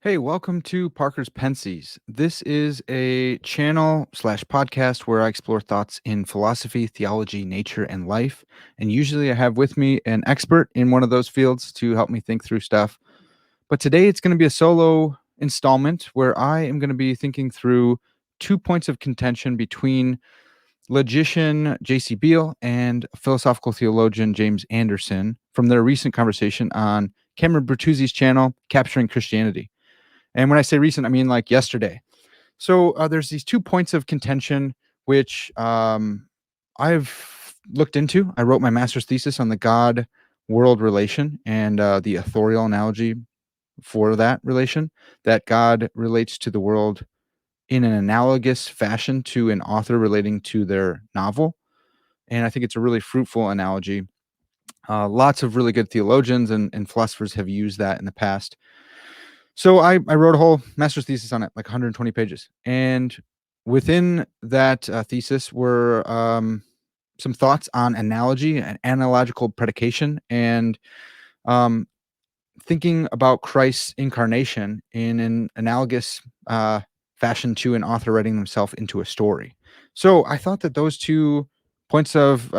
Hey, welcome to Parker's Pensies. This is a channel slash podcast where I explore thoughts in philosophy, theology, nature, and life. And usually I have with me an expert in one of those fields to help me think through stuff. But today it's going to be a solo installment where I am going to be thinking through 2 points of contention between logician J.C. Beall and philosophical theologian James Anderson from their recent conversation on Cameron Bertuzzi's channel, Capturing Christianity. And when I say recent, I mean like yesterday. So there's these 2 points of contention, which I've looked into. I wrote my master's thesis on the God-world relation and the authorial analogy for that relation, that God relates to the world in an analogous fashion to an author relating to their novel. And I think it's a really fruitful analogy. Lots of really good theologians and philosophers have used that in the past. So I wrote a whole master's thesis on it, like 120 pages. And within that thesis were some thoughts on analogy and analogical predication and um, thinking about Christ's incarnation in an analogous fashion to an author writing themselves into a story. So I thought that those 2 points of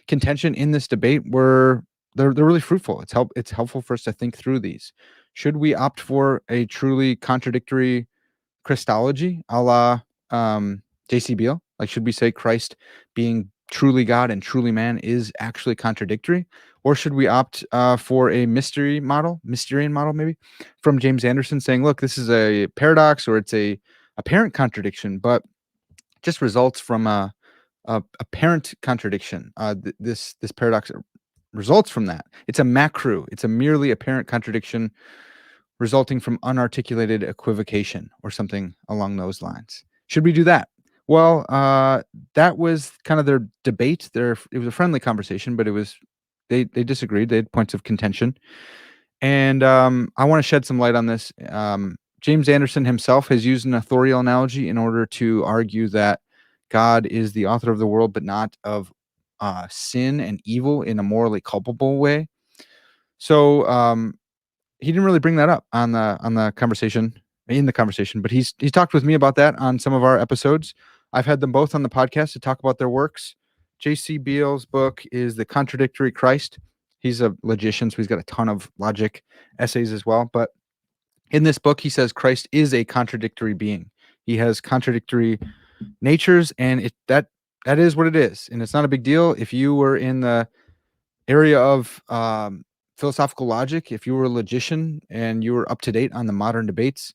contention in this debate were they're really fruitful. It's helpful for us to think through these. Should we opt for a truly contradictory Christology, a la J.C. Beall? Like, should we say Christ being truly God and truly man is actually contradictory, or should we opt for a Mysterian model, maybe, from James Anderson, saying, "Look, this is a paradox, or it's a apparent contradiction, but just results from a apparent contradiction. This paradox results from that. It's a macro. It's a merely apparent contradiction resulting from unarticulated equivocation or something along those lines. Should we do that?" Well, that was kind of their debate. It was a friendly conversation, but they disagreed. They had points of contention, and I want to shed some light on this. James Anderson himself has used an authorial analogy in order to argue that God is the author of the world, but not of sin and evil in a morally culpable way. So he didn't really bring that up on the conversation in the conversation, but he's talked with me about that on some of our episodes. I've had them both on the podcast to talk about their works. J.C. Beall's book is The Contradictory Christ. He's a logician, so he's got a ton of logic essays as well. But in this book, he says Christ is a contradictory being. He has contradictory natures, and that is what it is. And it's not a big deal. If you were in the area of philosophical logic, if you were a logician and you were up to date on the modern debates,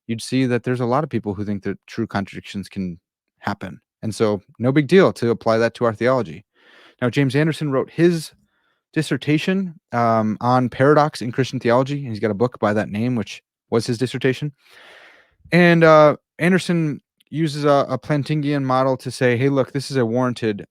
you'd see that there's a lot of people who think that true contradictions can happen. And so no big deal to apply that to our theology. Now, James Anderson wrote his dissertation on paradox in Christian theology, and he's got a book by that name, which was his dissertation. And Anderson uses a Plantingian model to say, hey, look, this is a warranted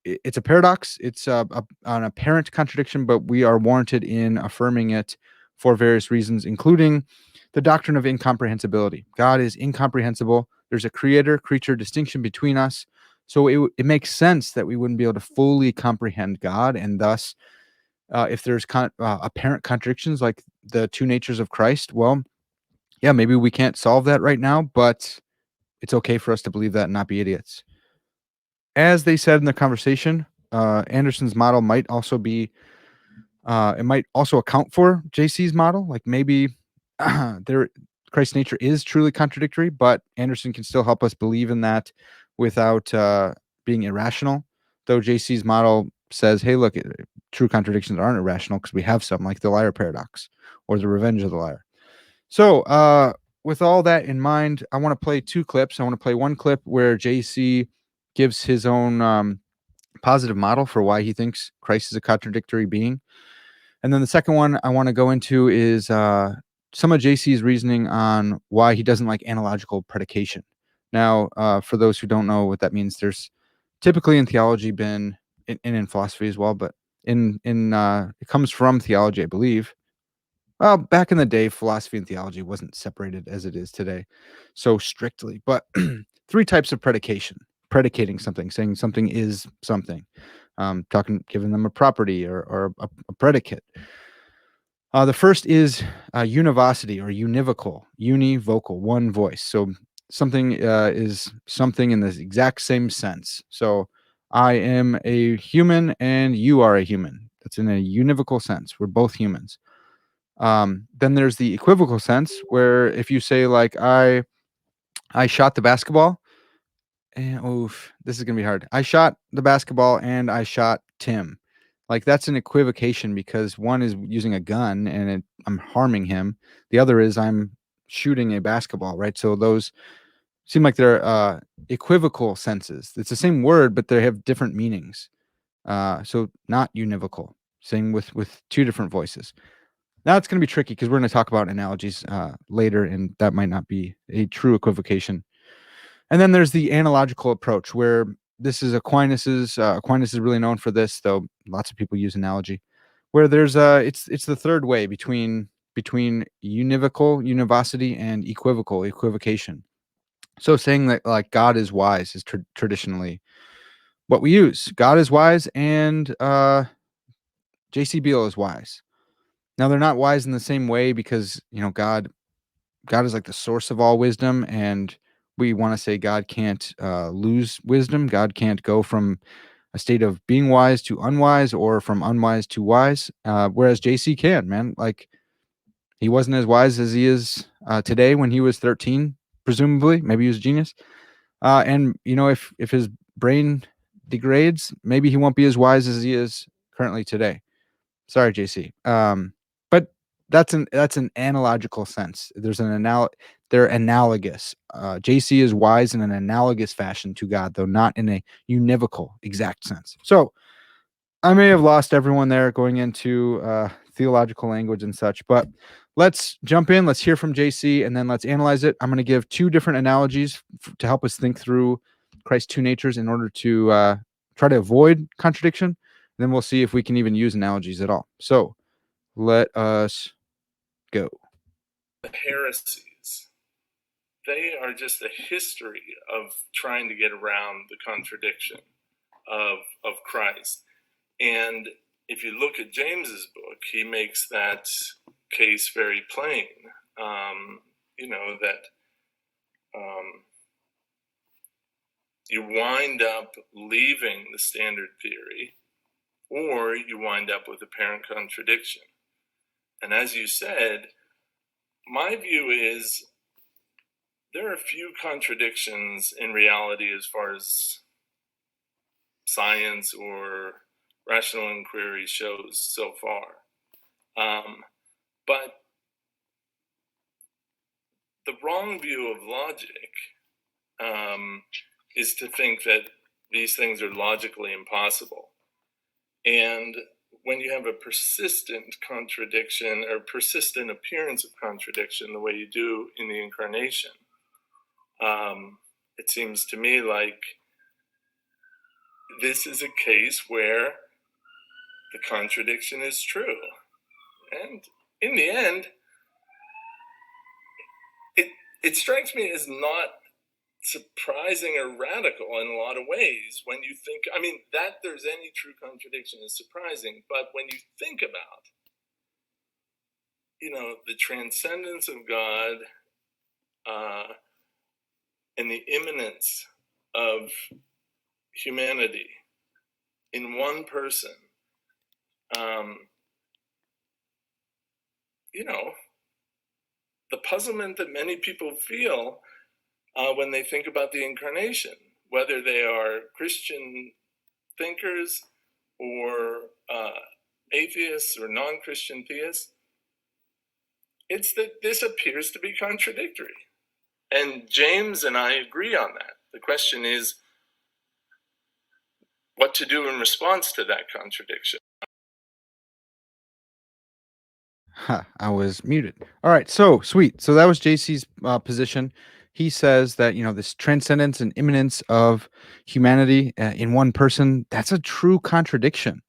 it's a paradox. It's an apparent contradiction, but we are warranted in affirming it for various reasons, including the doctrine of incomprehensibility. God is incomprehensible. There's a creator-creature distinction between us. So it makes sense that we wouldn't be able to fully comprehend God, and thus, if there's apparent contradictions like the two natures of Christ, well, yeah, maybe we can't solve that right now, but it's okay for us to believe that and not be idiots. As they said in the conversation, Anderson's model might also be, it might also account for JC's model. Like maybe Christ's nature is truly contradictory, but Anderson can still help us believe in that without being irrational. Though JC's model says, hey, look, true contradictions aren't irrational because we have some, like the liar paradox or the revenge of the liar. So with all that in mind, I want to play 2 clips. I want to play one clip where JC gives his own positive model for why he thinks Christ is a contradictory being. And then the second one I want to go into is some of JC's reasoning on why he doesn't like analogical predication. Now, for those who don't know what that means, there's typically in theology been, and in philosophy as well, but it comes from theology, I believe. Well, back in the day, philosophy and theology wasn't separated as it is today so strictly, but 3 types of predication: predicating something, saying something is something, giving them a property or a predicate. The first is univocity or univocal, univocal, one voice. So something is something in the exact same sense. So I am a human and you are a human. That's in a univocal sense. We're both humans. Then there's the equivocal sense where if you say like I shot the basketball, and oof, this is gonna be hard. I shot the basketball and I shot Tim. Like that's an equivocation because one is using a gun and I'm harming him. The other is I'm shooting a basketball, right? So those seem like they're equivocal senses. It's the same word, but they have different meanings. So not univocal. Same with two different voices. Now it's going to be tricky because we're going to talk about analogies later, and that might not be a true equivocation. And then there's the analogical approach, where this is Aquinas is really known for this, though lots of people use analogy. Where there's it's the third way between univocal, univocity, and equivocal, equivocation. So saying that like God is wise is traditionally what we use. God is wise, and J.C. Beall is wise. Now they're not wise in the same way because God is like the source of all wisdom, and we want to say God can't lose wisdom. God can't go from a state of being wise to unwise or from unwise to wise. Whereas JC can, man. Like he wasn't as wise as he is today when he was 13, presumably. Maybe he was a genius. And if his brain degrades, maybe he won't be as wise as he is currently today. Sorry, JC. But that's an analogical sense. They're analogous. JC is wise in an analogous fashion to God, though not in a univocal exact sense. So I may have lost everyone there going into theological language and such, but let's jump in. Let's hear from JC, and then let's analyze it. I'm going to give two different analogies to help us think through Christ's two natures in order to try to avoid contradiction. And then we'll see if we can even use analogies at all. So let us go. The heresies, they are just a history of trying to get around the contradiction of Christ. And if you look at James's book, he makes that case very plain. That you wind up leaving the standard theory, or you wind up with apparent contradiction. And as you said, my view is there are few contradictions in reality as far as science or rational inquiry shows so far. But the wrong view of logic is to think that these things are logically impossible. And when you have a persistent contradiction or persistent appearance of contradiction the way you do in the incarnation, it seems to me like this is a case where the contradiction is true. And in the end, it strikes me as not surprising or radical in a lot of ways when you think, that there's any true contradiction is surprising, but when you think about, the transcendence of God and the immanence of humanity in one person, the puzzlement that many people feel when they think about the incarnation, whether they are Christian thinkers or atheists or non-Christian theists, it's that this appears to be contradictory. And James and I agree on that. The question is what to do in response to that contradiction. I was muted. All right, so sweet. So that was JC's position. He says that this transcendence and immanence of humanity in one person, that's a true contradiction.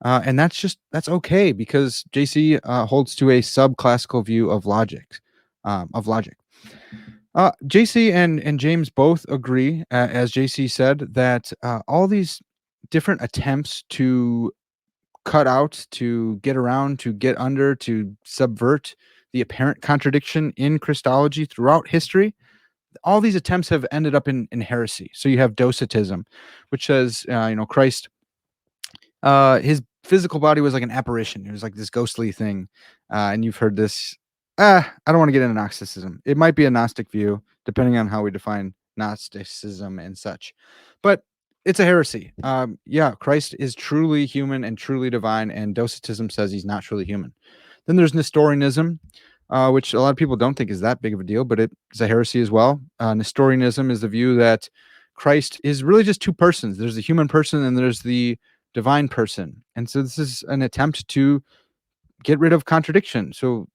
And that's okay because JC holds to a subclassical view of logic. JC and James both agree, as JC said, that all these different attempts to cut out, to get around, to get under, to subvert the apparent contradiction in Christology throughout history. All these attempts have ended up in heresy. So you have Docetism, which says, Christ, his physical body was like an apparition. It was like this ghostly thing. And you've heard this. I don't want to get into Gnosticism. It might be a Gnostic view, depending on how we define Gnosticism and such. But it's a heresy. Christ is truly human and truly divine, and Docetism says he's not truly human. Then there's Nestorianism, which a lot of people don't think is that big of a deal, but it's a heresy as well. Nestorianism is the view that Christ is really just two persons. There's the human person and there's the divine person. And so this is an attempt to get rid of contradiction. So,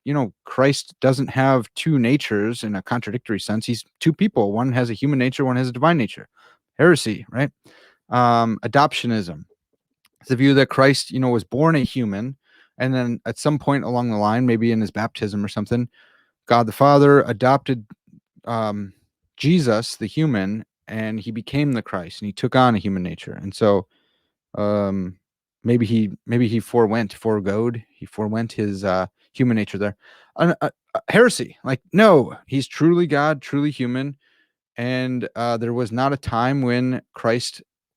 Christ doesn't have two natures in a contradictory sense. He's two people. One has a human nature, one has a divine nature. Heresy, right? Adoptionism. It's the view that Christ, was born a human, and then at some point along the line, maybe in his baptism or something, God the Father adopted Jesus, the human, and he became the Christ, and he took on a human nature. And so maybe he forgoed his human nature there. Heresy. Like, no, he's truly God, truly human, and there was not a time when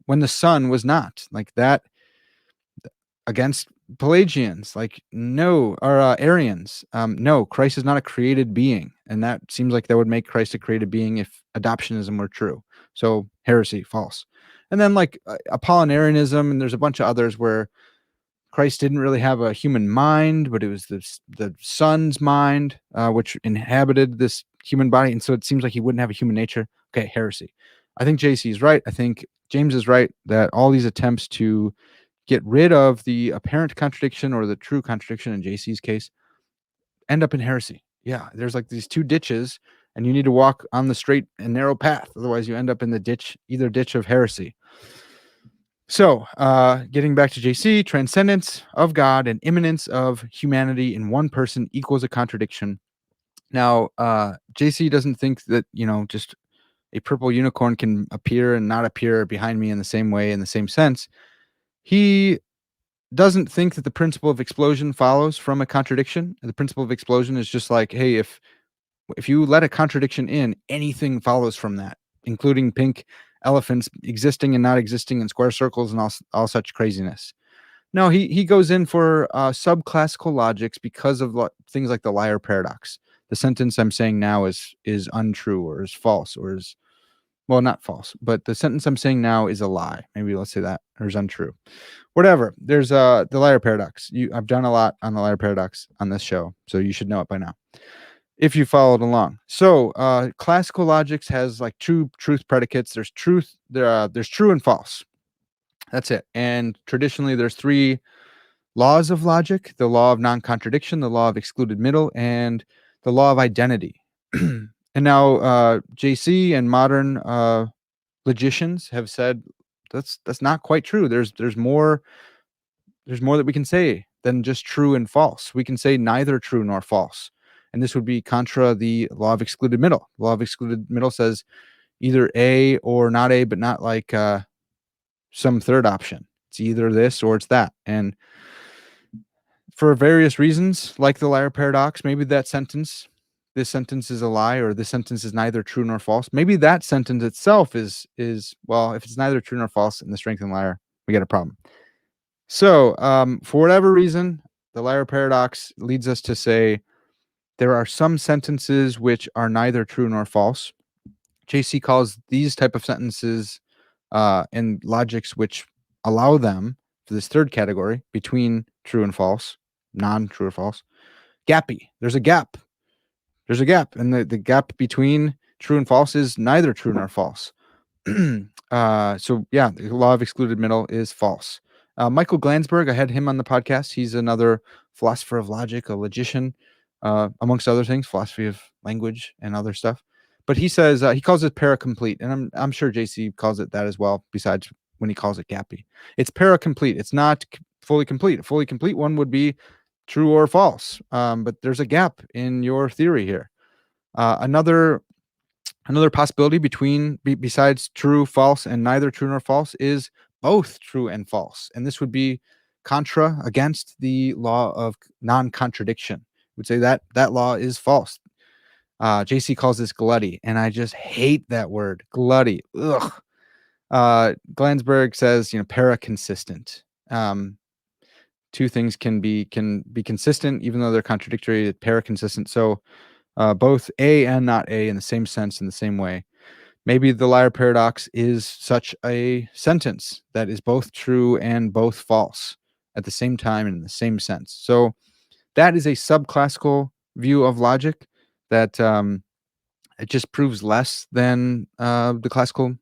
the Son was not like that. Against Pelagians, like, no, or Arians, no, Christ is not a created being, and that seems like that would make Christ a created being if adoptionism were true. So heresy, false. And then like Apollinarianism, and there's a bunch of others where Christ didn't really have a human mind, but it was the Son's mind, which inhabited this human body, and so it seems like he wouldn't have a human nature. Okay, heresy. I think JC is right. I think James is right that all these attempts to get rid of the apparent contradiction or the true contradiction in JC's case end up in heresy. Yeah, there's like these two ditches, and you need to walk on the straight and narrow path. Otherwise, you end up in the either ditch of heresy. So, getting back to JC, transcendence of God and immanence of humanity in one person equals a contradiction. Now, JC doesn't think that, just a purple unicorn can appear and not appear behind me in the same way, in the same sense. He doesn't think that the principle of explosion follows from a contradiction. The principle of explosion is just like, hey, if you let a contradiction in, anything follows from that, including pink elephants existing and not existing in square circles and all such craziness. No, he goes in for subclassical logics because of things like the liar paradox. The sentence I'm saying now is untrue or is false or is, well, not false, but the sentence I'm saying now is a lie. Maybe let's say that, or is untrue. Whatever. There's the liar paradox. I've done a lot on the liar paradox on this show, so you should know it by now if you followed along. So classical logics has like two truth predicates. There's truth. There's true and false. That's it. And traditionally, there's three laws of logic: the law of non-contradiction, the law of excluded middle, and the law of identity. And now JC and modern logicians have said that's not quite true. There's more that we can say than just true and false. We can say neither true nor false. And this would be contra the law of excluded middle. The law of excluded middle says either A or not A, but not like some third option. It's either this or it's that. And for various reasons, like the liar paradox, maybe this sentence is a lie, or this sentence is neither true nor false. Maybe that sentence itself is well, if it's neither true nor false in the strength and liar, we got a problem. So for whatever reason, the liar paradox leads us to say there are some sentences which are neither true nor false. JC calls these type of sentences and logics which allow them for this third category between true and false, non-true or false, gappy. There's a gap. And the gap between true and false is neither true nor false. So yeah, the law of excluded middle is false. Michael Glansberg, I had him on the podcast. He's another philosopher of logic, a logician, amongst other things, philosophy of language and other stuff. But he says he calls it paracomplete, and I'm sure JC calls it that as well. Besides when he calls it gappy, it's paracomplete. It's not fully complete. A fully complete one would be true or false. But there's a gap in your theory here. Another possibility besides true, false, and neither true nor false is both true and false. And this would be against the law of non-contradiction. Would say that that law is false. JC calls this glutty, and I just hate that word, glutty. Ugh. Glansberg says, paraconsistent. Two things can be consistent even though they're contradictory. Paraconsistent. So both A and not A in the same sense, in the same way. Maybe the liar paradox is such a sentence that is both true and both false at the same time and in the same sense. So that is a subclassical view of logic that it just proves less than the classical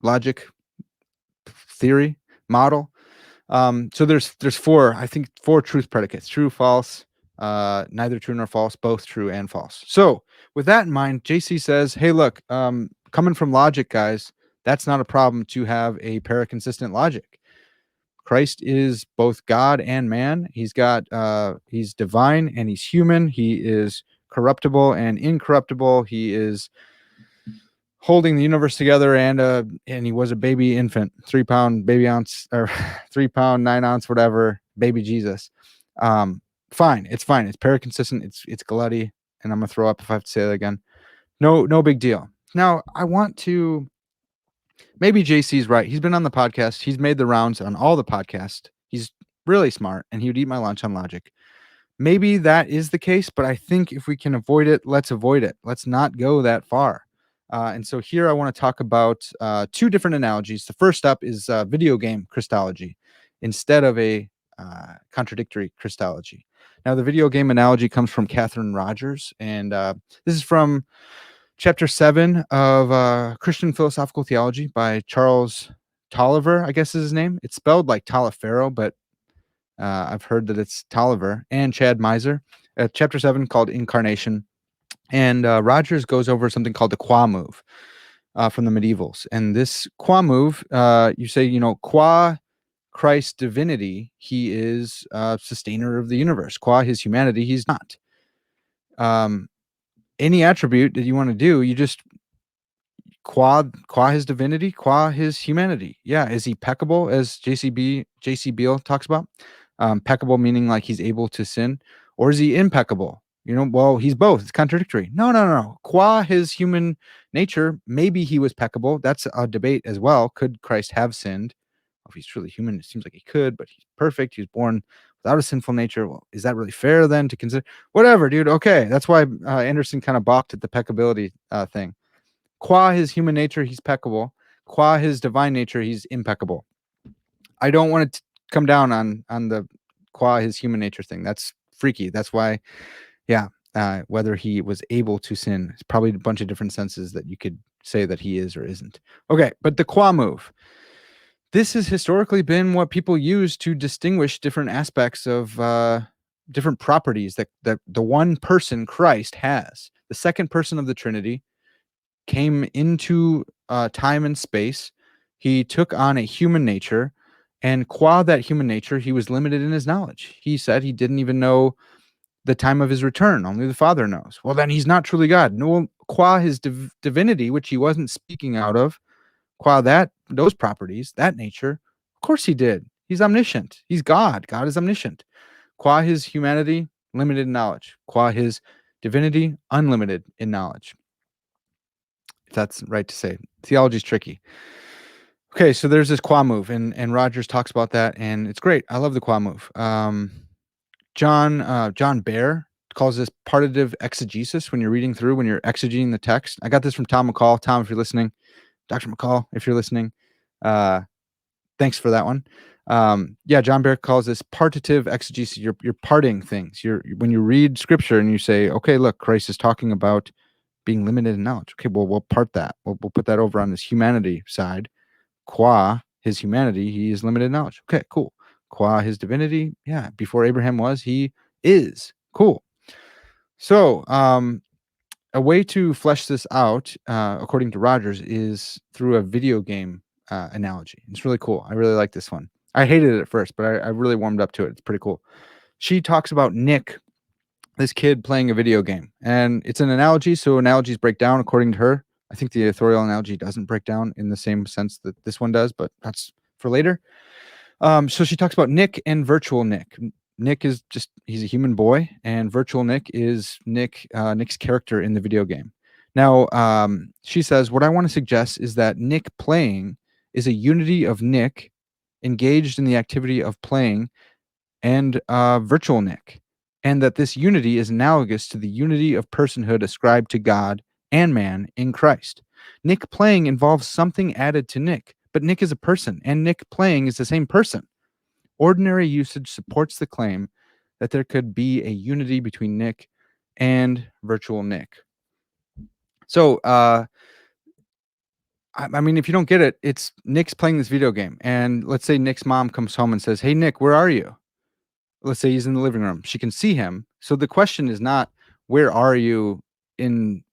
logic theory model. So there's four, I think, four truth predicates: true, false, neither true nor false, both true and false. So with that in mind, JC says, hey, look, coming from logic, guys, that's not a problem to have a paraconsistent logic. Christ is both God and man. He's divine and he's human. He is corruptible and incorruptible. He is holding the universe together, and he was a baby infant, 3 pound baby ounce, or 3 pound 9 ounce, whatever, baby Jesus. Fine, it's paraconsistent, it's glutty, and I'm gonna throw up if I have to say that again. No big deal. Now I want to, maybe JC's right. He's been on the podcast. He's made the rounds on all the podcasts. He's really smart, and he would eat my lunch on logic. Maybe that is the case, but I think if we can avoid it, let's avoid it. Let's not go that far. And so here I want to talk about two different analogies. The first up is video game Christology instead of a contradictory Christology. Now, the video game analogy comes from Catherine Rogers, and this is from chapter 7 of Christian Philosophical Theology by Charles Tolliver, I guess is his name. It's spelled like Taliaferro, but I've heard that it's Tolliver, and Chad Miser. Chapter 7 called Incarnation. And Rogers goes over something called the qua move from the medievals. And this qua move, you say, qua Christ's divinity, he is sustainer of the universe. Qua his humanity, he's not. Any attribute that you want to do, you just qua his divinity, qua his humanity. Yeah, is he peccable, as J.C. Beall talks about? Peccable meaning like he's able to sin, or is he impeccable? Well, he's both. It's contradictory. No. Qua his human nature, maybe he was peccable. That's a debate as well. Could Christ have sinned? If he's truly human, it seems like he could, but he's perfect. He was born without a sinful nature. Well, is that really fair then to consider? Whatever, dude. Okay, that's why Anderson kind of balked at the peccability thing. Qua his human nature, he's peccable. Qua his divine nature, he's impeccable. I don't want to come down on the qua his human nature thing. That's freaky. That's why, whether he was able to sin, it's probably a bunch of different senses that you could say that he is or isn't. Okay, but the qua move. This has historically been what people use to distinguish different aspects of different properties that the one person, Christ, has. The second person of the Trinity came into time and space. He took on a human nature, and qua that human nature, he was limited in his knowledge. He said he didn't even know the time of his return. Only the Father knows. Well, then he's not truly God. No, qua his divinity, which he wasn't speaking out of, qua those properties, that nature, of course he did. He's omniscient. He's God. God is omniscient. Qua his humanity, limited in knowledge. Qua his divinity, unlimited in knowledge. If that's right to say. Theology is tricky. Okay, so there's this qua move, and Rogers talks about that, and it's great. I love the qua move. John Baer calls this partitive exegesis when you're reading through, when you're exegeting the text. I got this from Tom McCall. Tom, if you're listening, Dr. McCall, if you're listening, thanks for that one. John Baer calls this partitive exegesis. You're parting things. When you read scripture and you say, okay, look, Christ is talking about being limited in knowledge. Okay, well, we'll part that. We'll put that over on this humanity side. Qua his humanity, he is limited in knowledge. Okay, cool. Qua his divinity, before Abraham was, he is. Cool. So, a way to flesh this out, according to Rogers, is through a video game analogy. It's really cool. I really like this one. I hated it at first, but I really warmed up to it. It's pretty cool. She talks about Nick, this kid playing a video game, and it's an analogy. So analogies break down according to her. I think the authorial analogy doesn't break down in the same sense that this one does, but that's for later. So she talks about Nick and virtual Nick. Nick is just he's a human boy, and virtual Nick is Nick's character in the video game. Now, she says, what I want to suggest is that Nick playing is a unity of Nick engaged in the activity of playing and virtual Nick, and that this unity is analogous to the unity of personhood ascribed to God and man in Christ. Nick playing involves something added to Nick, but Nick is a person, and Nick playing is the same person. Ordinary usage supports the claim that there could be a unity between Nick and virtual Nick. So, I mean, if you don't get it, it's Nick's playing this video game, and let's say Nick's mom comes home and says, "Hey, Nick, where are you?" Let's say he's in the living room. She can see him. So the question is not, where are you in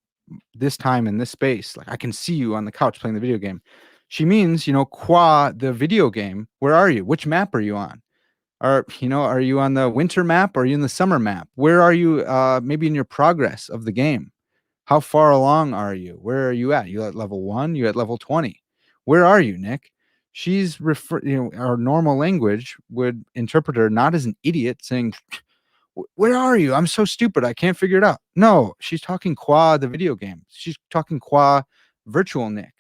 this time in this space? Like, I can see you on the couch playing the video game. She means, qua the video game, where are you? Which map are you on? Are you on the winter map or are you in the summer map? Where are you maybe in your progress of the game? How far along are you? Where are you at? You at level 1? You at level 20? Where are you, Nick? She's our normal language would interpret her not as an idiot saying, where are you? I'm so stupid. I can't figure it out. No, she's talking qua the video game. She's talking qua virtual Nick.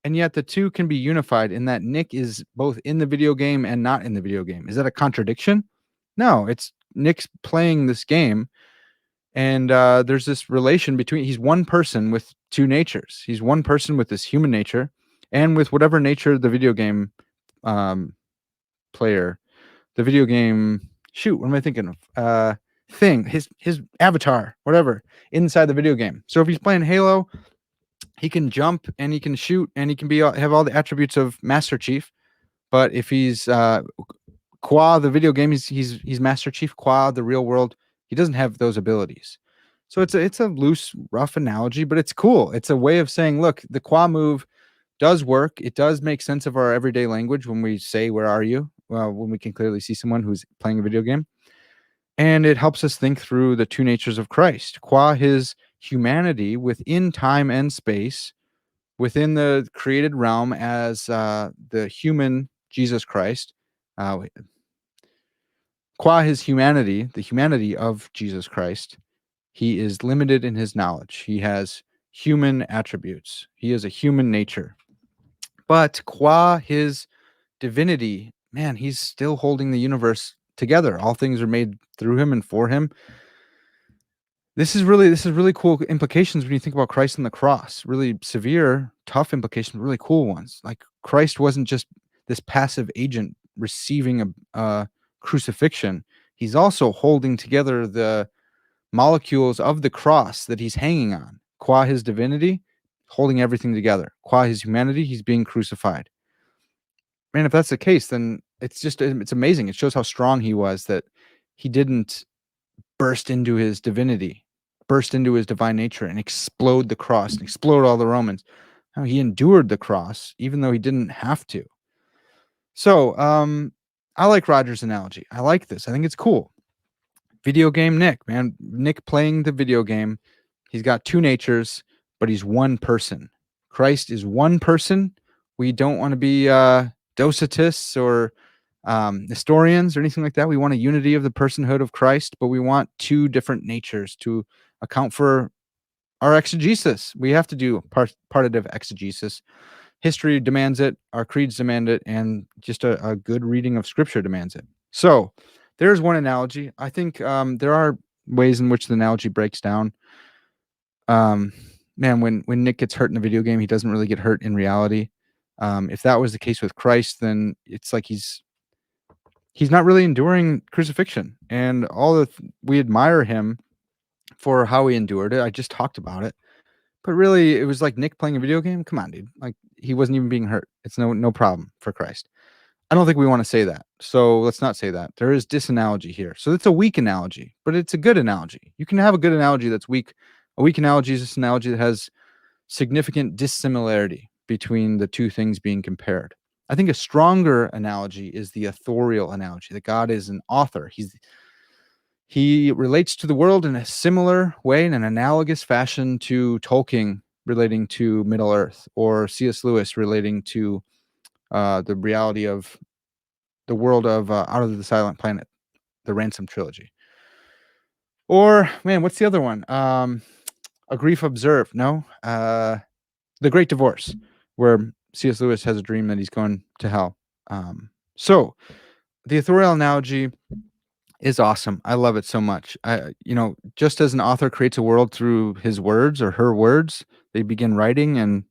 And yet the two can be unified in that Nick is both in the video game and not in the video game. Is that a contradiction? No, it's Nick's playing this game. And there's this relation between, he's one person with two natures. He's one person with this human nature and with whatever nature the video game player, the video game, shoot, what am I thinking of? Thing, his avatar, whatever, inside the video game. So if he's playing Halo, he can jump and he can shoot and he can have all the attributes of Master Chief. But if he's qua the video game, he's Master Chief. Qua the real world, he doesn't have those abilities. So it's a loose, rough analogy, but it's cool. It's a way of saying, look, the qua move does work. It does make sense of our everyday language when we say, where are you? Well, when we can clearly see someone who's playing a video game. And it helps us think through the two natures of Christ, qua his humanity within time and space, within the created realm as the human Jesus Christ, qua his humanity, the humanity of Jesus Christ. He is limited in his knowledge. He has human attributes. He is a human nature. But qua his divinity, man, he's still holding the universe together. All things are made through him and for him. This is really cool implications when you think about Christ on the cross. Really severe, tough implications, really cool ones. Like, Christ wasn't just this passive agent receiving a crucifixion. He's also holding together the molecules of the cross that he's hanging on. Qua his divinity, holding everything together. Qua his humanity, he's being crucified. Man, if that's the case, then it's amazing. It shows how strong he was, that he didn't burst into his divinity, burst into his divine nature and explode the cross and explode all the Romans. How he endured the cross, even though he didn't have to. So, I like Roger's analogy. I like this. I think it's cool. Video game Nick, man. Nick playing the video game. He's got two natures, but he's one person. Christ is one person. We don't want to be Docetists or Nestorians or anything like that. We want a unity of the personhood of Christ, but we want two different natures to account for our exegesis. We have to do partitive exegesis. History demands it, our creeds demand it, and just a good reading of Scripture demands it. So there's one analogy. I think there are ways in which the analogy breaks down. Man, when Nick gets hurt in a video game, he doesn't really get hurt in reality. If that was the case with Christ, then it's like he's not really enduring crucifixion, and we admire him for how he endured it. I just talked about it, but really, it was like Nick playing a video game. Come on, dude! Like, he wasn't even being hurt. It's no problem for Christ. I don't think we want to say that, so let's not say that. There is disanalogy here, so it's a weak analogy, but it's a good analogy. You can have a good analogy that's weak. A weak analogy is this analogy that has significant dissimilarity between the two things being compared. I think a stronger analogy is the authorial analogy, that God is an author. He relates to the world in a similar way, in an analogous fashion to Tolkien relating to Middle-earth, or C.S. Lewis relating to the reality of the world of Out of the Silent Planet, the Ransom trilogy. Or man, what's the other one? A Grief Observed. No, The Great Divorce, where C.S. Lewis has a dream that he's going to hell. So the authorial analogy is awesome. I love it so much. Just as an author creates a world through his words or her words, they begin writing and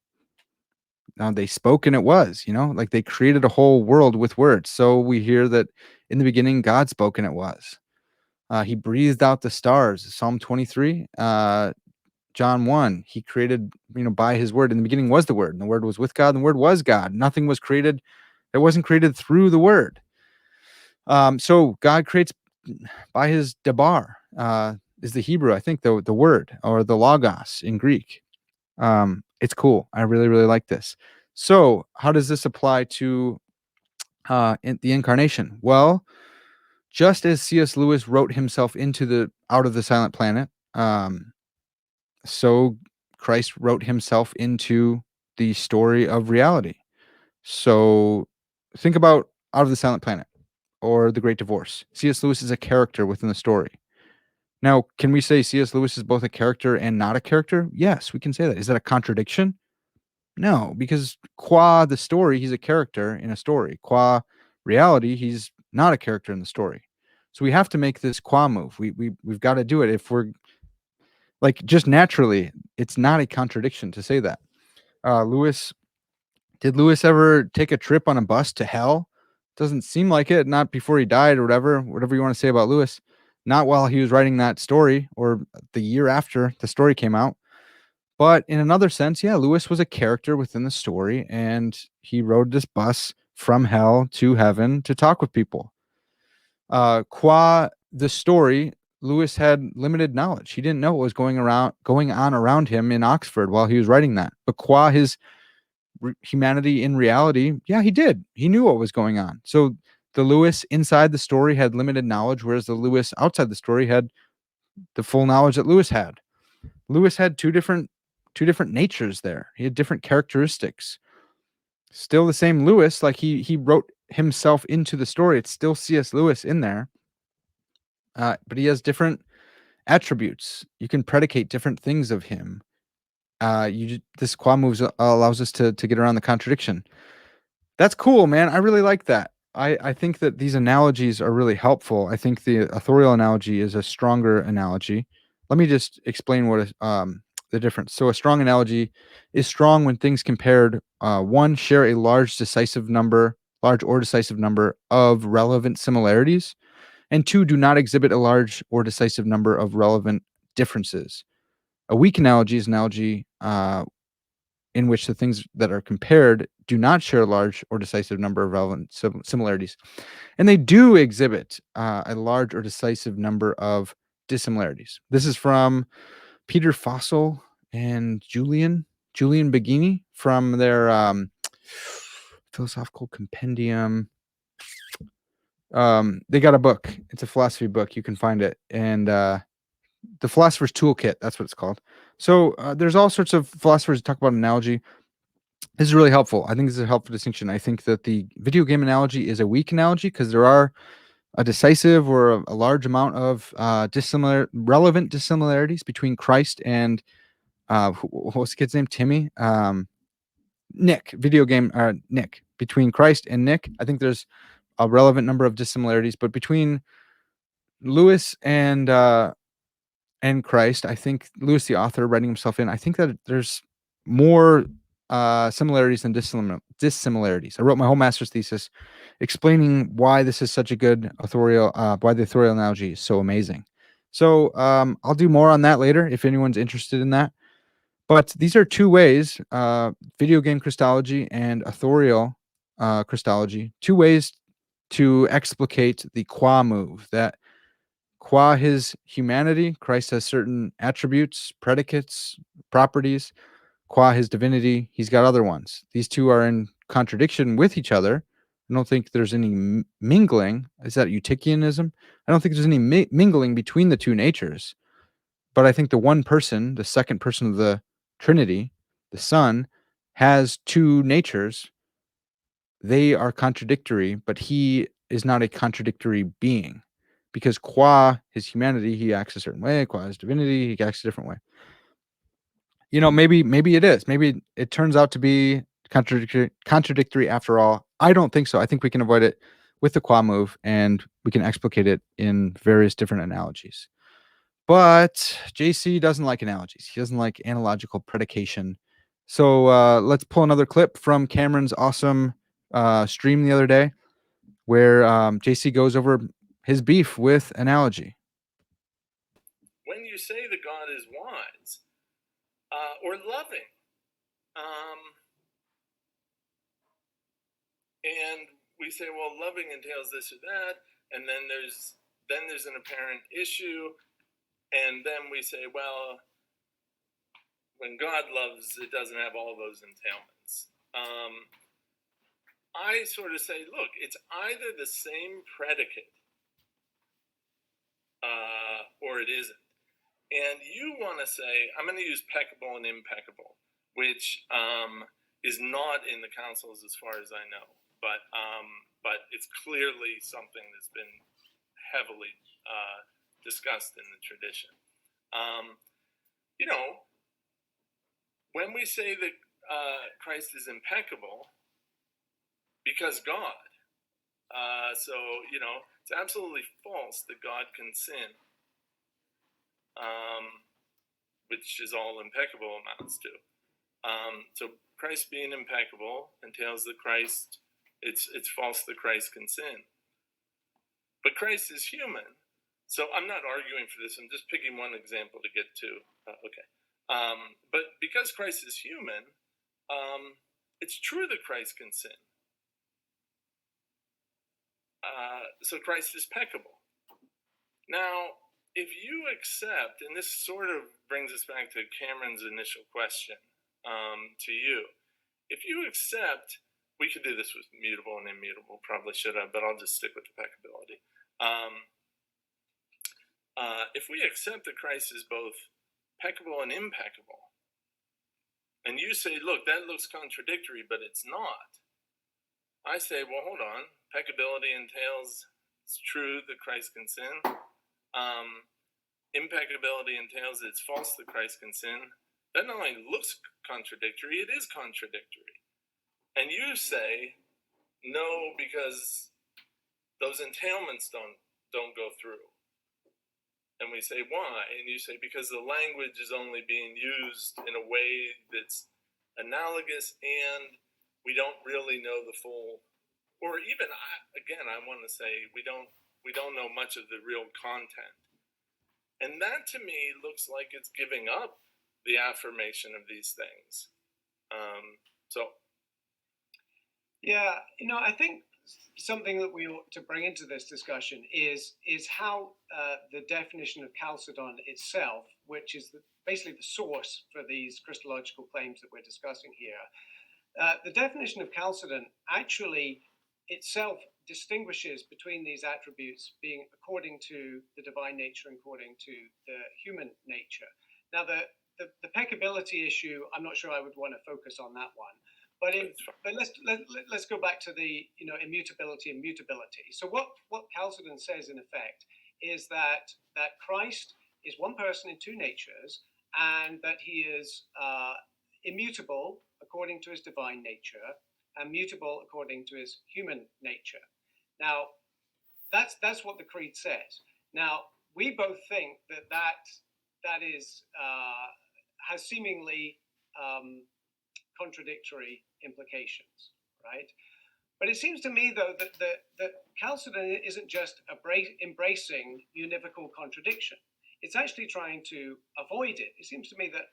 they spoke and it was, like they created a whole world with words. So we hear that in the beginning, God spoke and it was. He breathed out the stars. Psalm 23, John 1, he created, by his word. In the beginning was the word, and the word was with God, and the word was God. Nothing was created that wasn't created through the word. So God creates by his debar, is the Hebrew, I think, the word, or the logos in Greek. It's cool. I really, really like this. So how does this apply to the incarnation? Well, just as C.S. Lewis wrote himself into the Out of the Silent Planet, so Christ wrote himself into the story of reality. So think about Out of the Silent Planet or The Great Divorce. C.S. Lewis is a character within the story. Now, can we say C.S. Lewis is both a character and not a character? Yes, we can say that. Is that a contradiction? No, because qua the story, he's a character in a story. Qua reality, he's not a character in the story. So we have to make this qua move. We've got to do it. If we're like just naturally, it's not a contradiction to say that. Lewis, did Lewis ever take a trip on a bus to hell? Doesn't seem like it. Not before he died or whatever you want to say about Lewis. Not while he was writing that story or the year after the story came out. But in another sense, yeah, Lewis was a character within the story, and he rode this bus from hell to heaven to talk with people. Qua the story, Lewis had limited knowledge. He didn't know what was going on around him in Oxford while he was writing that. But qua his humanity in reality, yeah, he did. He knew what was going on. So the Lewis inside the story had limited knowledge, whereas the Lewis outside the story had the full knowledge that Lewis had. Lewis had two different natures there. He had different characteristics. Still the same Lewis, like he wrote himself into the story. It's still C.S. Lewis in there, but he has different attributes. You can predicate different things of him. This qua moves allows us to get around the contradiction. That's cool, man. I really like that. I think that these analogies are really helpful. I think the authorial analogy is a stronger analogy. Let me just explain what the difference. So a strong analogy is strong when things compared, one, share a large or decisive number of relevant similarities, and two, do not exhibit a large or decisive number of relevant differences. A weak analogy is an analogy in which the things that are compared do not share a large or decisive number of relevant similarities. And they do exhibit a large or decisive number of dissimilarities. This is from Peter Fossel and Julian Baggini from their philosophical compendium. They got a book. It's a philosophy book. You can find it. And The Philosopher's Toolkit, that's what it's called. So there's all sorts of philosophers that talk about analogy. This is really helpful. I think this is a helpful distinction. I think that the video game analogy is a weak analogy because there are a decisive or a large amount of relevant dissimilarities between Christ and what's the kid's name? Timmy? Nick. Nick. Between Christ and Nick, I think there's a relevant number of dissimilarities, but between Lewis and Christ, I think Lewis, the author, writing himself in, I think that there's more similarities than dissimilarities. I wrote my whole master's thesis explaining why this is such a good why the authorial analogy is so amazing. So I'll do more on that later if anyone's interested in that. But these are two ways, video game Christology and authorial Christology, two ways to explicate the qua move, that qua his humanity, Christ has certain attributes, predicates, properties. Qua his divinity, he's got other ones. These two are in contradiction with each other. I don't think there's any mingling. Is that Eutychianism? I don't think there's any mingling between the two natures. But I think the one person, the second person of the Trinity, the Son, has two natures. They are contradictory, but he is not a contradictory being, because qua his humanity, he acts a certain way. Qua his divinity, he acts a different way. Maybe it is. Maybe it turns out to be contradictory after all. I don't think so. I think we can avoid it with the qua move, and we can explicate it in various different analogies. But JC doesn't like analogies. He doesn't like analogical predication. So let's pull another clip from Cameron's awesome stream the other day, where JC goes over his beef with analogy. When you say that God is wise or loving, and we say, well, loving entails this or that, and then there's an apparent issue, and then we say, well, when God loves, it doesn't have all those entailments. I sort of say, look, it's either the same predicate or it isn't. And you want to say, I'm going to use peccable and impeccable, which is not in the councils as far as I know, but it's clearly something that's been heavily discussed in the tradition. When we say that Christ is impeccable, because God, so it's absolutely false that God can sin, which is all impeccable amounts to. So Christ being impeccable entails that Christ, it's false that Christ can sin. But Christ is human. So I'm not arguing for this. I'm just picking one example to get to. Okay. But because Christ is human, it's true that Christ can sin. So Christ is peccable. Now, if you accept, and this sort of brings us back to Cameron's initial question to you, if you accept, we could do this with mutable and immutable, probably should have, but I'll just stick with the peccability. If we accept that Christ is both peccable and impeccable, and you say, look, that looks contradictory, but it's not, I say, well, hold on. Peccability entails it's true that Christ can sin. Impeccability entails it's false that Christ can sin. That not only looks contradictory, it is contradictory. And you say, no, because those entailments don't go through. And we say, why? And you say, because the language is only being used in a way that's analogous, and we don't really know the full, or even, again, I want to say, we don't know much of the real content. And that to me looks like it's giving up the affirmation of these things. Yeah, I think something that we ought to bring into this discussion is how the definition of Chalcedon itself, which is basically the source for these Christological claims that we're discussing here, the definition of Chalcedon actually itself distinguishes between these attributes being according to the divine nature and according to the human nature. Now, the peccability issue, I'm not sure I would want to focus on that one. But let's go back to the immutability and mutability. So what Chalcedon says in effect is that Christ is one person in two natures, and that he is immutable according to his divine nature and mutable according to his human nature. Now, that's what the creed says. Now, we both think that is has seemingly contradictory implications, right? But it seems to me, though, that Chalcedon isn't just embracing univocal contradiction. It's actually trying to avoid it. It seems to me that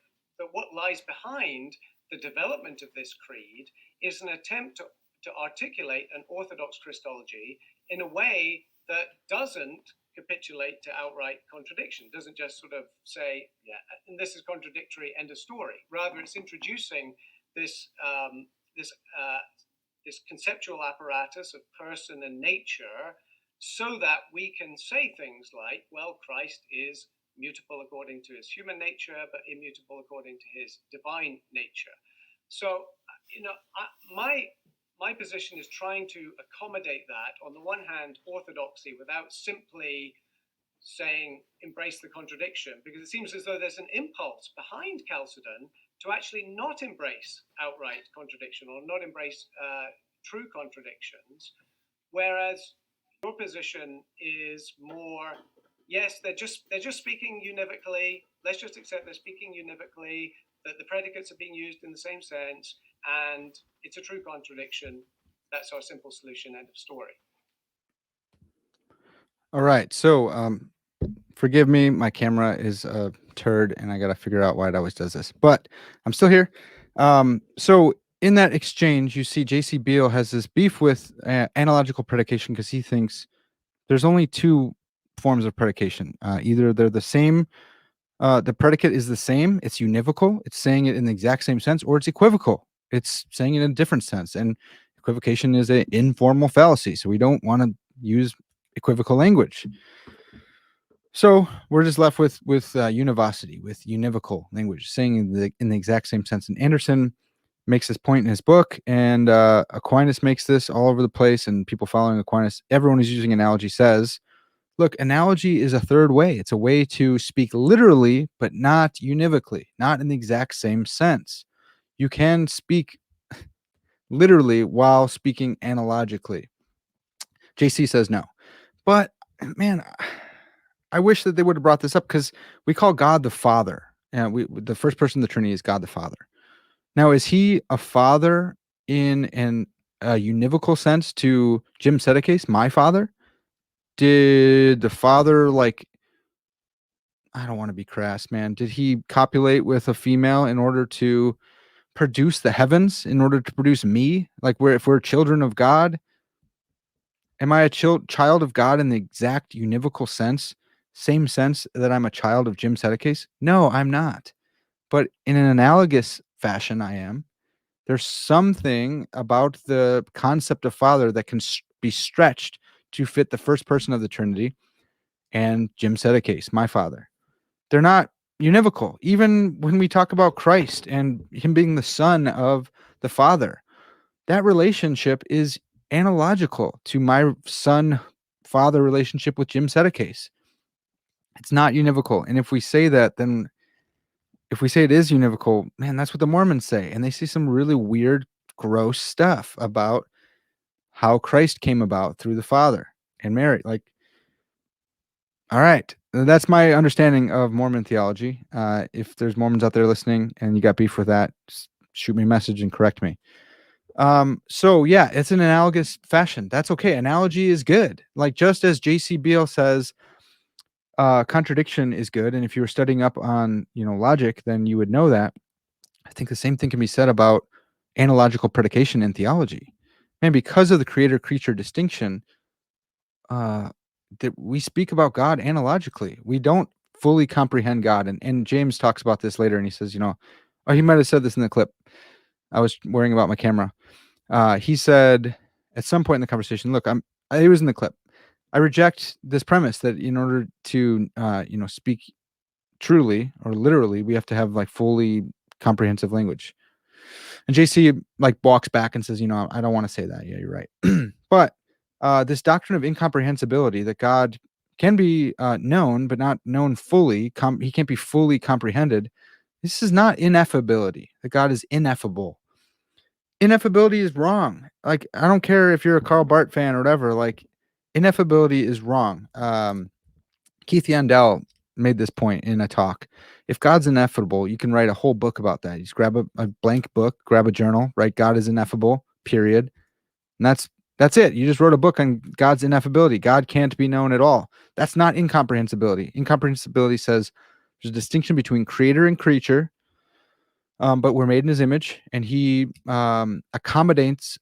what lies behind the development of this creed is an attempt to articulate an orthodox Christology in a way that doesn't capitulate to outright contradiction, doesn't just sort of say, yeah, and this is contradictory, end of story. Rather, it's introducing this conceptual apparatus of person and nature, so that we can say things like, well, Christ is mutable according to his human nature, but immutable according to his divine nature. So, my position is trying to accommodate that. On the one hand, orthodoxy without simply saying embrace the contradiction, because it seems as though there's an impulse behind Chalcedon to actually not embrace outright contradiction or not embrace true contradictions, whereas your position is more, yes, they're just speaking univocally. Let's just accept they're speaking univocally, that the predicates are being used in the same sense, and it's a true contradiction. That's our simple solution. End of story. All right. So, forgive me, my camera is a turd, and I got to figure out why it always does this. But I'm still here. So in that exchange, you see J.C. Beall has this beef with analogical predication because he thinks there's only two forms of predication. Either they're the same, the predicate is the same, it's univocal, it's saying it in the exact same sense, or it's equivocal, it's saying it in a different sense. And equivocation is an informal fallacy, so we don't want to use equivocal language. So we're just left with univocity, with univocal language, saying in the exact same sense. And Anderson makes this point in his book, and Aquinas makes this all over the place. And people following Aquinas, everyone who's using analogy says, look, analogy is a third way. It's a way to speak literally, but not univocally, not in the exact same sense. You can speak literally while speaking analogically. JC says no. But man, I wish that they would have brought this up, because we call God the Father. And the first person of the Trinity is God the Father. Now, is he a father in a univocal sense to Jim Sedekase, my father? Did the father, like, I don't want to be crass, man. Did he copulate with a female in order to produce the heavens, in order to produce me? Like, if we're children of God, am I a child of God in the exact univocal sense? Same sense that I'm a child of Jim Sedekase? No, I'm not. But in an analogous fashion, I am. There's something about the concept of father that can be stretched to fit the first person of the Trinity and Jim Sedekase, my father. They're not univocal. Even when we talk about Christ and him being the son of the Father, that relationship is analogical to my son-father relationship with Jim Sedekase. It's not univocal. And if we say that, then if we say it is univocal, man, that's what the Mormons say. And they say some really weird, gross stuff about how Christ came about through the Father and Mary. Like, all right. That's my understanding of Mormon theology. If there's Mormons out there listening and you got beef with that, just shoot me a message and correct me. So yeah, it's an analogous fashion. That's okay. Analogy is good. Like, just as J.C. Beall says, contradiction is good. And if you were studying up on, logic, then you would know that. I think the same thing can be said about analogical predication in theology. Man, because of the creator-creature distinction, that we speak about God analogically. We don't fully comprehend God. And James talks about this later, and he says, he might have said this in the clip. I was worrying about my camera. He said at some point in the conversation, look, it was in the clip. I reject this premise that in order to, speak truly or literally, we have to have like fully comprehensive language. And JC like walks back and says, I don't want to say that. Yeah, you're right. But this doctrine of incomprehensibility, that God can be known, but not known fully, he can't be fully comprehended. This is not ineffability, that God is ineffable. Ineffability is wrong. Like, I don't care if you're a Karl Barth fan or whatever, like, ineffability is wrong. Keith Yandel made this point in a talk. If God's ineffable, you can write a whole book about that. You just grab a blank book, grab a journal, write God is ineffable, period. And that's it. You just wrote a book on God's ineffability. God can't be known at all. That's not incomprehensibility. Incomprehensibility says there's a distinction between creator and creature, but we're made in his image, and he accommodates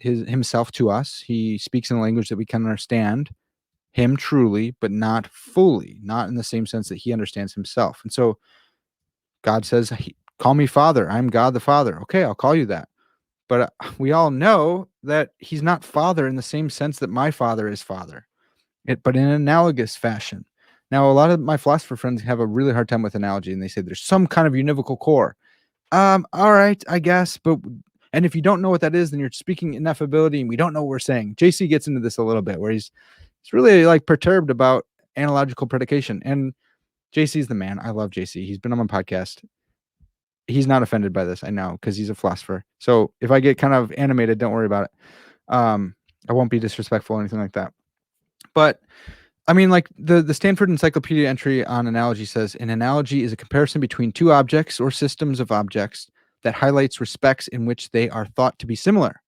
himself to us. He speaks in a language that we can understand him truly, but not fully, not in the same sense that he understands himself. And so God says, call me Father. I'm God the Father. Okay, I'll call you that. But we all know that he's not Father in the same sense that my Father is Father, but in an analogous fashion. Now, a lot of my philosopher friends have a really hard time with analogy, and they say there's some kind of univocal core. All right, I guess, but And if you don't know what that is, then you're speaking ineffability, and we don't know what we're saying. JC gets into this a little bit, where he's really like perturbed about analogical predication. And JC's the man. I love JC. He's been on my podcast. He's not offended by this, I know, because he's a philosopher. So if I get kind of animated, don't worry about it. I won't be disrespectful or anything like that. But I mean, like the Stanford Encyclopedia entry on analogy says, an analogy is a comparison between two objects or systems of objects that highlights respects in which they are thought to be similar.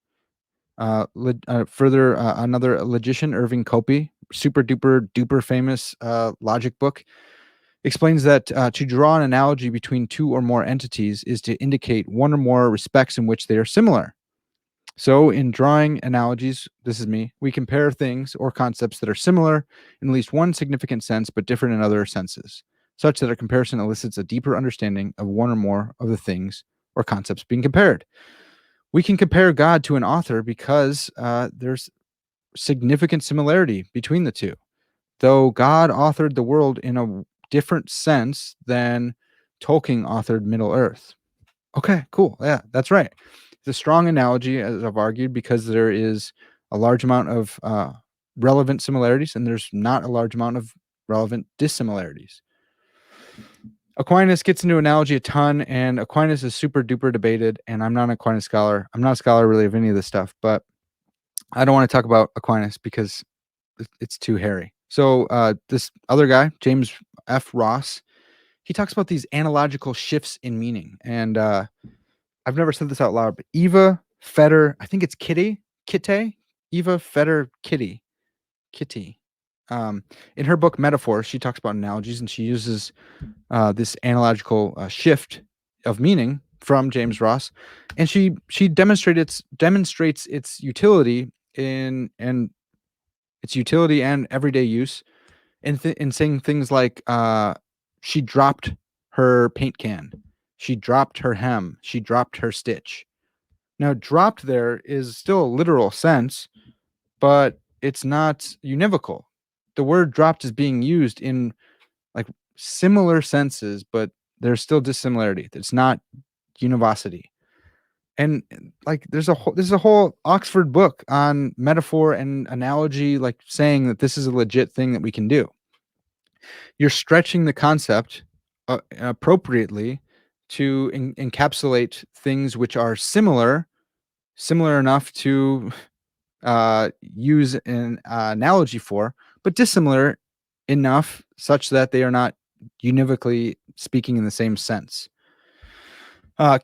Further, another logician, Irving Copey, super duper famous logic book, explains that to draw an analogy between two or more entities is to indicate one or more respects in which they are similar. So in drawing analogies, this is me, we compare things or concepts that are similar in at least one significant sense, but different in other senses, such that a comparison elicits a deeper understanding of one or more of the things or concepts being compared. We can compare God to an author because there's significant similarity between the two. Though God authored the world in a different sense than Tolkien authored Middle Earth. Okay, cool. Yeah, that's right. It's a strong analogy, as I've argued, because there is a large amount of relevant similarities and there's not a large amount of relevant dissimilarities. Aquinas gets into analogy a ton, and Aquinas is super duper debated, and I'm not an Aquinas scholar. I'm not a scholar really of any of this stuff, but I don't want to talk about Aquinas because it's too hairy. So this other guy, James F. Ross, he talks about these analogical shifts in meaning. And I've never said this out loud, but Eva Feder, I think it's Kitty, Eva Feder Kitty. In her book Metaphors, she talks about analogies, and she uses this analogical shift of meaning from James Ross, and she demonstrates its utility and everyday use in saying things like she dropped her paint can, she dropped her hem, she dropped her stitch. Now, dropped there is still a literal sense, but it's not univocal. The word dropped is being used in like similar senses, but there's still dissimilarity. It's not univocity. And like there's a whole Oxford book on metaphor and analogy, like saying that this is a legit thing that we can do. You're stretching the concept appropriately to encapsulate things which are similar enough to use an analogy for, but dissimilar enough such that they are not univocally speaking in the same sense.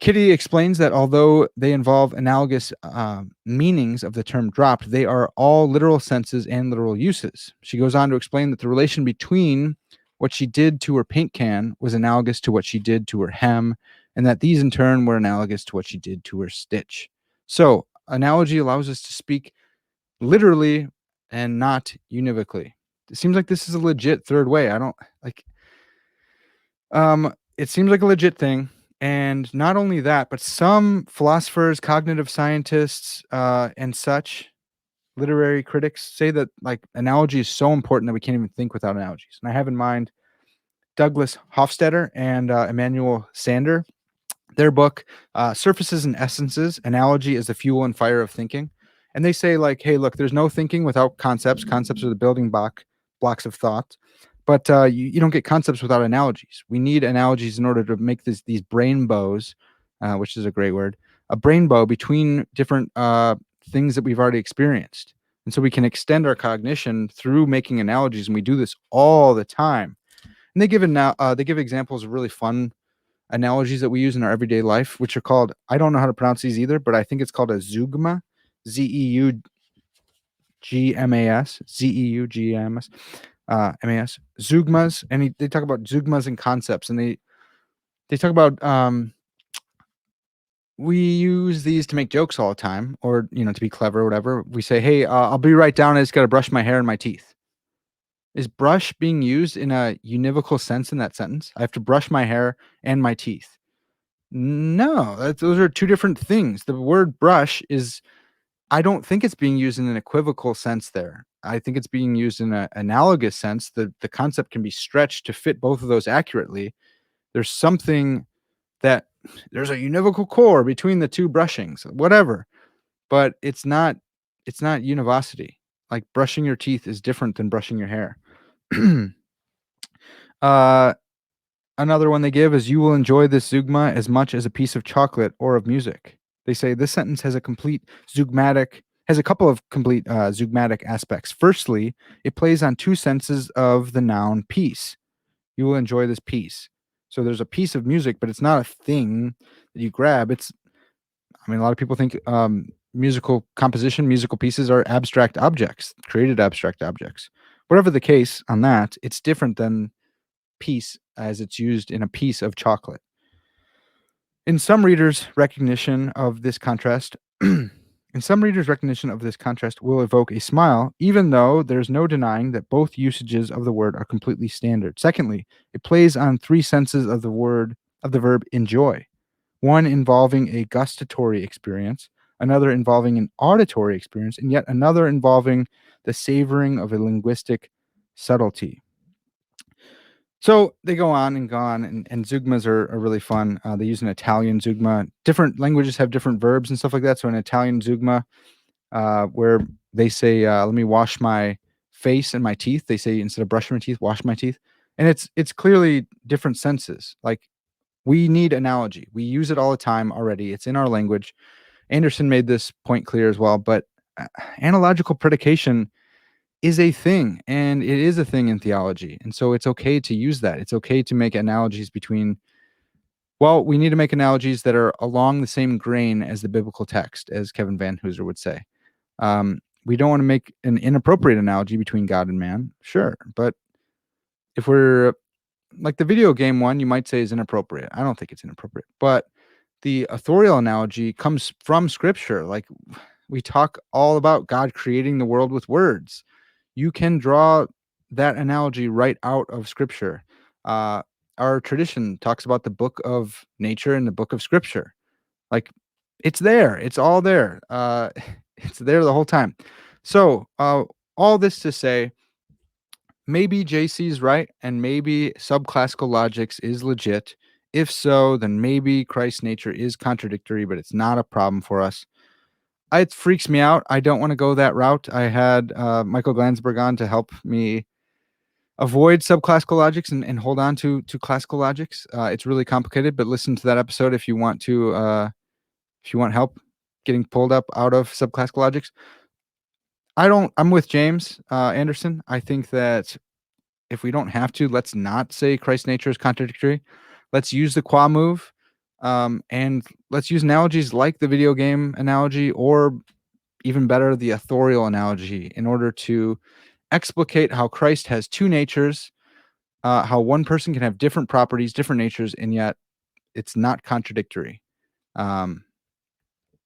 Kitty explains that although they involve analogous meanings of the term dropped, they are all literal senses and literal uses. She goes on to explain that the relation between what she did to her paint can was analogous to what she did to her hem, and that these in turn were analogous to what she did to her stitch. So, analogy allows us to speak literally and not univocally. It seems like this is a legit third way. I don't like it seems like a legit thing. And not only that, but some philosophers, cognitive scientists, and such literary critics say that like analogy is so important that we can't even think without analogies. And I have in mind Douglas Hofstadter and Emmanuel Sander. Their book, Surfaces and Essences, Analogy is the Fuel and Fire of Thinking. And they say, like, hey, look, there's no thinking without concepts. Concepts are the building blocks of thought. But you don't get concepts without analogies. We need analogies in order to make these brain bows, which is a great word, a brain bow between different things that we've already experienced. And so we can extend our cognition through making analogies. And we do this all the time. And they give examples of really fun analogies that we use in our everyday life, which are called, I don't know how to pronounce these either, but I think it's called a zeugma, Zeugmas, MAS, zeugmas. And they talk about zeugmas and concepts, and they talk about we use these to make jokes all the time, or to be clever or whatever. We say, hey, I'll be right down, I just got to brush my hair and my teeth. Is brush being used in a univocal sense in that sentence? I have to brush my hair and my teeth. No, those are two different things. The word brush is, I don't think it's being used in an equivocal sense there. I think it's being used in an analogous sense. The concept can be stretched to fit both of those accurately. There's something that there's a univocal core between the two brushings, whatever. But it's not univocity. Like brushing your teeth is different than brushing your hair. uh, Another one they give is, you will enjoy this zeugma as much as a piece of chocolate or of music. They say this sentence has a couple of complete zeugmatic aspects. Firstly, it plays on two senses of the noun piece. You will enjoy this piece. So there's a piece of music, but it's not a thing that you grab. A lot of people think musical composition, musical pieces are abstract objects, created abstract objects. Whatever the case on that, it's different than piece as it's used in a piece of chocolate. In some readers' recognition of this contrast, will evoke a smile, even though there's no denying that both usages of the word are completely standard. Secondly, it plays on three senses of the verb enjoy. One involving a gustatory experience, another involving an auditory experience, and yet another involving the savoring of a linguistic subtlety. So they go on and and zeugmas are really fun. They use an Italian zeugma. Different languages have different verbs and stuff like that. So an Italian zeugma, where they say, "Let me wash my face and my teeth," they say, instead of brushing my teeth, "Wash my teeth," and it's clearly different senses. Like, we need analogy. We use it all the time already. It's in our language. Anderson made this point clear as well. But analogical predication is a thing, and it is a thing in theology. And so it's okay to use that. It's okay to make analogies between, well, we need to make analogies that are along the same grain as the biblical text, as Kevin Van Hooser would say. We don't want to make an inappropriate analogy between God and man, sure. But if we're like the video game one, you might say is inappropriate. I don't think it's inappropriate. But the authorial analogy comes from Scripture. Like, we talk all about God creating the world with words. You can draw that analogy right out of Scripture. Our tradition talks about the book of nature and the book of Scripture. Like, it's there. It's all there. It's there the whole time. So all this to say, maybe JC's right, and maybe subclassical logics is legit. If so, then maybe Christ's nature is contradictory, but it's not a problem for us. It freaks me out. I don't want to go that route. I had Michael Glansberg on to help me avoid subclassical logics and hold on to classical logics. It's really complicated, but listen to that episode if you want help getting pulled up out of subclassical logics. I'm with James Anderson. I think that if we don't have to, let's not say Christ's nature is contradictory. Let's use the qua move, and let's use analogies like the video game analogy, or even better, the authorial analogy, in order to explicate how Christ has two natures, how one person can have different properties, different natures, and yet it's not contradictory.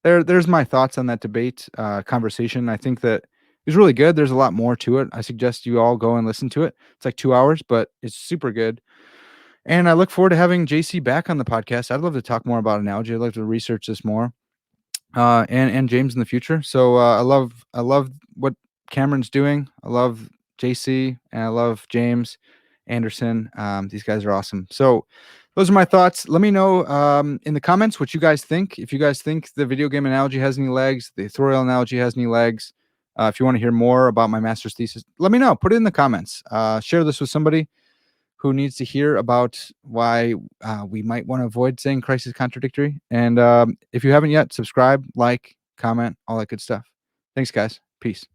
There's my thoughts on that debate conversation. I think that it was really good. There's a lot more to it. I suggest you all go and listen to it. It's like 2 hours, but it's super good. And I look forward to having JC back on the podcast. I'd love to talk more about analogy. I'd love to research this more. And James in the future. So I love what Cameron's doing. I love JC, and I love James Anderson. These guys are awesome. So those are my thoughts. Let me know in the comments what you guys think. If you guys think the video game analogy has any legs, the authorial analogy has any legs, if you want to hear more about my master's thesis, let me know. Put it in the comments. Share this with somebody who needs to hear about why we might want to avoid saying Christ is contradictory. And if you haven't yet, subscribe, like, comment, all that good stuff. Thanks, guys. Peace.